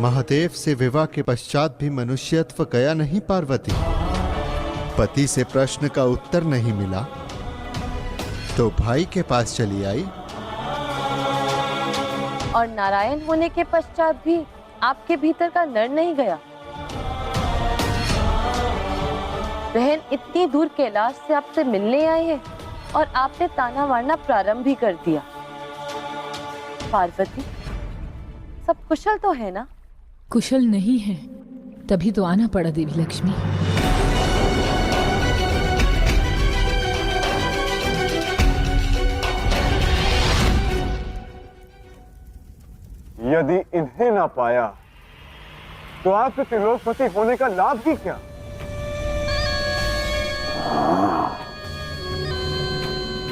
महादेव से विवाह के पश्चात भी मनुष्यत्व गया नहीं पार्वती। पति से प्रश्न का उत्तर नहीं मिला तो भाई के पास चली आई। और नारायण होने के पश्चात भी आपके भीतर का नर नहीं गया। बहन इतनी दूर कैलाश से आपसे मिलने आई है और आपने ताना मारना प्रारंभ भी कर दिया। पार्वती, सब कुशल तो है ना? कुशल नहीं है, तभी तो आना पड़ा देवी लक्ष्मी। यदि इन्हें ना पाया तो आपके त्रिलोकपति होने का लाभ ही क्या?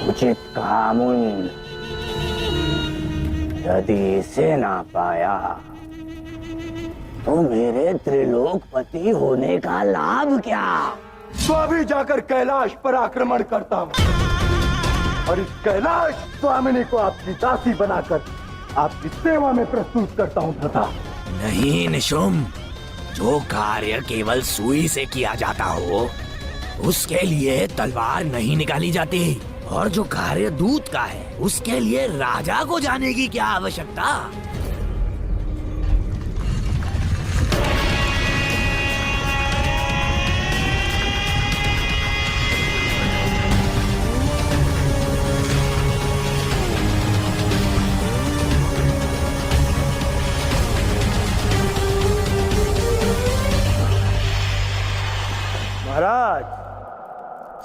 उचित कहा मुन। यदि इसे ना पाया तो मेरे त्रिलोकपति होने का लाभ क्या? तो अभी जाकर कैलाश पर आक्रमण करता हूँ और इस कैलाश स्वामिनी को आपकी दासी बनाकर आपकी सेवा में प्रस्तुत करता हूँ भ्राता। नहीं निशुम, जो कार्य केवल सुई से किया जाता हो उसके लिए तलवार नहीं निकाली जाती, और जो कार्य दूत का है उसके लिए राजा को जाने की क्या आवश्यकता? महाराज,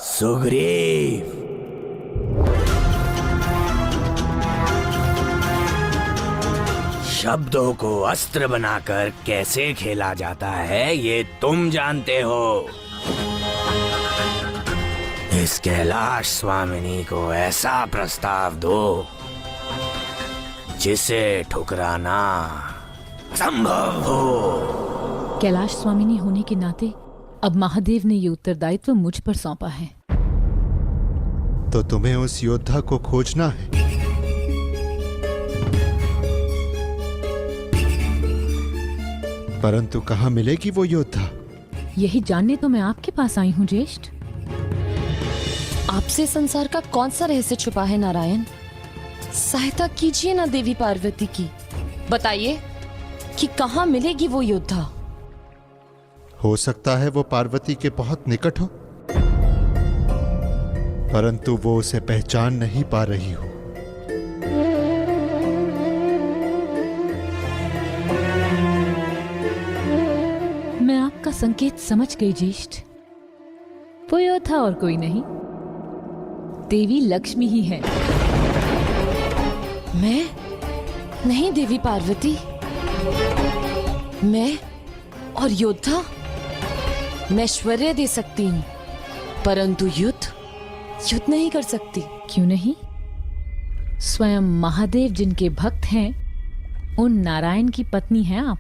सुग्रीव, शब्दों को अस्त्र बनाकर कैसे खेला जाता है ये तुम जानते हो। इस कैलाश स्वामिनी को ऐसा प्रस्ताव दो जिसे ठुकराना असंभव हो। कैलाश स्वामिनी होने के नाते अब महादेव ने ये उत्तरदायित्व मुझ पर सौंपा है। तो तुम्हें उस योद्धा को खोजना है। परंतु कहाँ मिलेगी वो योद्धा? यही जानने तो मैं आपके पास आई हूँ ज्येष्ठ। आपसे संसार का कौन सा रहस्य छुपा है नारायण? सहायता कीजिए ना देवी पार्वती की। बताइए कि कहाँ मिलेगी वो योद्धा? हो सकता है वो पार्वती के बहुत निकट हो, परंतु वो उसे पहचान नहीं पा रही हो। मैं आपका संकेत समझ गई ज्येष्ठ। वो योद्धा और कोई नहीं, देवी लक्ष्मी ही है। मैं नहीं देवी पार्वती, मैं और योद्धा। मैं ऐश्वर्य दे सकती हूँ परंतु युद्ध नहीं कर सकती। क्यों नहीं? स्वयं महादेव जिनके भक्त हैं, उन नारायण की पत्नी हैं आप।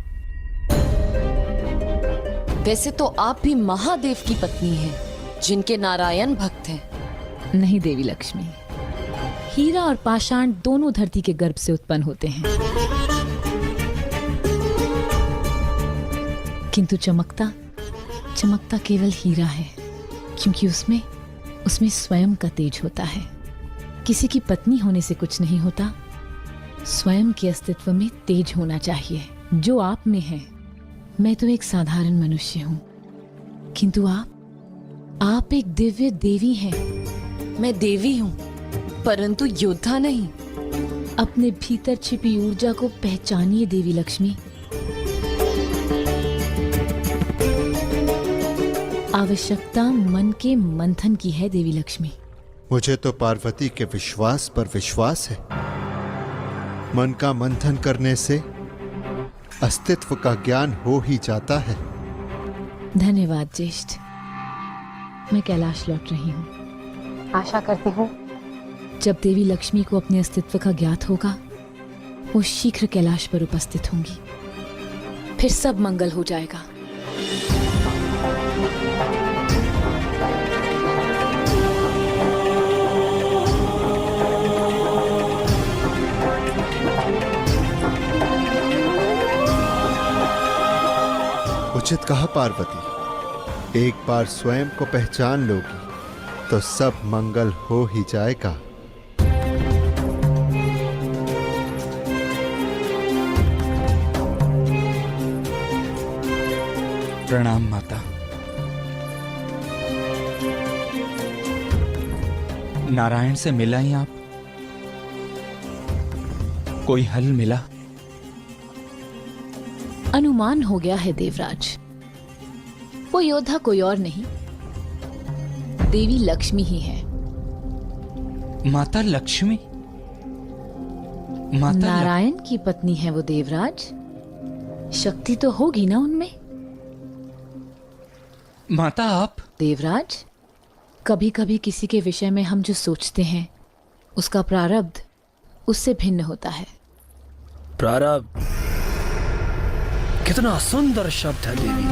वैसे तो आप भी महादेव की पत्नी हैं, जिनके नारायण भक्त हैं। नहीं देवी लक्ष्मी, हीरा और पाषाण दोनों धरती के गर्भ से उत्पन्न होते हैं, किंतु चमकता केवल हीरा है, क्योंकि उसमें स्वयं का तेज होता है। किसी की पत्नी होने से कुछ नहीं होता, स्वयं के अस्तित्व में तेज होना चाहिए, जो आप में है। मैं तो एक साधारण मनुष्य हूं, किंतु आप एक दिव्य देवी हैं। मैं देवी हूं परंतु योद्धा नहीं। अपने भीतर छिपी ऊर्जा को पहचानिए देवी लक्ष्मी। आवश्यकता मन के मंथन की है देवी लक्ष्मी। मुझे तो पार्वती के विश्वास पर विश्वास है। मन का मंथन करने से अस्तित्व का ज्ञान हो ही जाता है। धन्यवाद ज्येष्ठ। मैं कैलाश लौट रही हूँ। आशा करती हूँ जब देवी लक्ष्मी को अपने अस्तित्व का ज्ञात होगा, वो शीघ्र कैलाश पर उपस्थित होंगी। फिर सब मंगल हो जाएगा। उचित कहा पार्वती। एक बार स्वयं को पहचान लोगी तो सब मंगल हो ही जाएगा। प्रणाम माता। नारायण से मिला ही आप? कोई हल मिला? अनुमान हो गया है देवराज। वो योद्धा कोई और नहीं, देवी लक्ष्मी ही है। माता लक्ष्मी? माता नारायण की पत्नी है वो देवराज। शक्ति तो होगी ना उनमें। माता आप? देवराज, कभी कभी किसी के विषय में हम जो सोचते हैं उसका प्रारब्ध उससे भिन्न होता है। प्रारब्ध कितना सुंदर शब्द है देवी।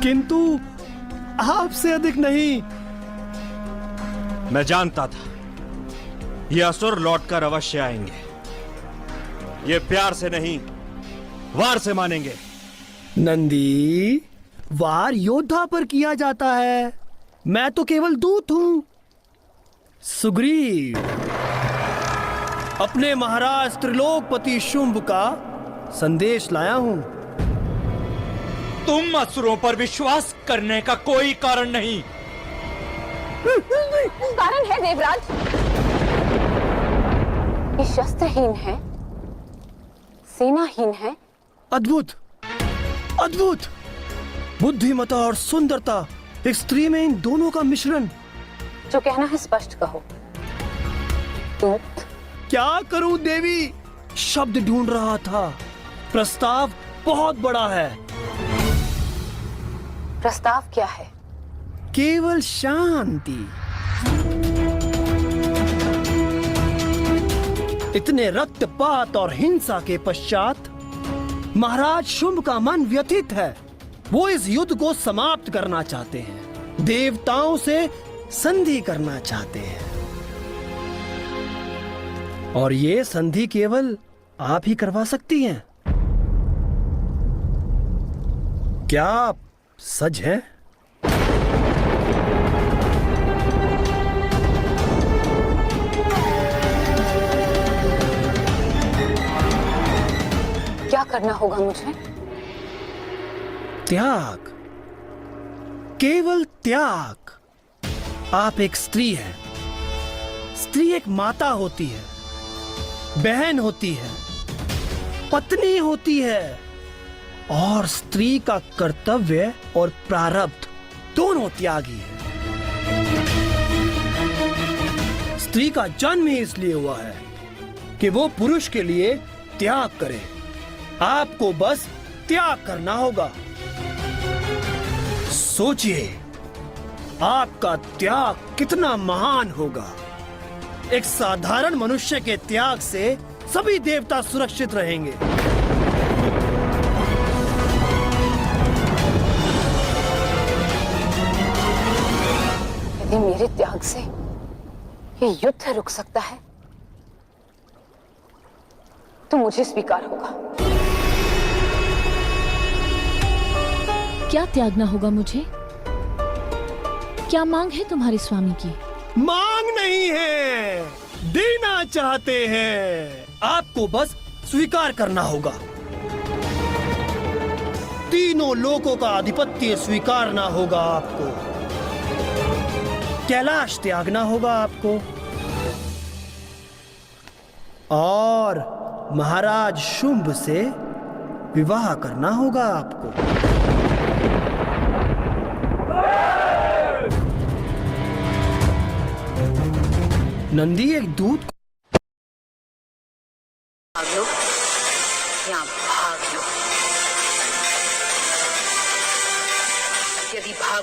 किंतु आपसे अधिक नहीं। मैं जानता था ये असुर लौटकर अवश्य आएंगे। ये प्यार से नहीं, वार से मानेंगे। नंदी, वार योद्धा पर किया जाता है, मैं तो केवल दूत हूं। सुग्रीव, अपने महाराज त्रिलोकपति शुंभ का संदेश लाया हूं। तुम असुरों पर विश्वास करने का कोई कारण नहीं। कारण है देवराज। ये शस्त्रहीन है, सेनाहीन है। अद्भुत, अद्भुत। बुद्धिमता और सुंदरता, एक स्त्री में इन दोनों का मिश्रण। जो कहना है स्पष्ट कहो। दूत? क्या करूं देवी, शब्द ढूंढ रहा था। प्रस्ताव बहुत बड़ा है। प्रस्ताव क्या है? केवल शांति। इतने रक्तपात और हिंसा के पश्चात महाराज शुंभ का मन व्यथित है। वो इस युद्ध को समाप्त करना चाहते हैं, देवताओं से संधि करना चाहते हैं। और ये संधि केवल आप ही करवा सकती हैं। क्या आप सच हैं? क्या करना होगा मुझे? त्याग, केवल त्याग। आप एक स्त्री हैं। स्त्री एक माता होती है, बहन होती है, पत्नी होती है। और स्त्री का कर्तव्य और प्रारब्ध दोनों त्यागी है। स्त्री का जन्म ही इसलिए हुआ है कि वो पुरुष के लिए त्याग करे। आपको बस त्याग करना होगा। सोचिए, आपका त्याग कितना महान होगा। एक साधारण मनुष्य के त्याग से सभी देवता सुरक्षित रहेंगे। यदि मेरे त्याग से ये युद्ध रुक सकता है तो मुझे स्वीकार होगा। क्या त्यागना होगा मुझे? क्या मांग है तुम्हारे स्वामी की? मांग नहीं है, देना चाहते हैं। आपको बस स्वीकार करना होगा। तीनों लोकों का आधिपत्य स्वीकारना होगा आपको। कैलाश त्यागना होगा आपको। और महाराज शुंभ से विवाह करना होगा आपको। नंदी, एक दूत भाग लो या भाग लो। यदि भाग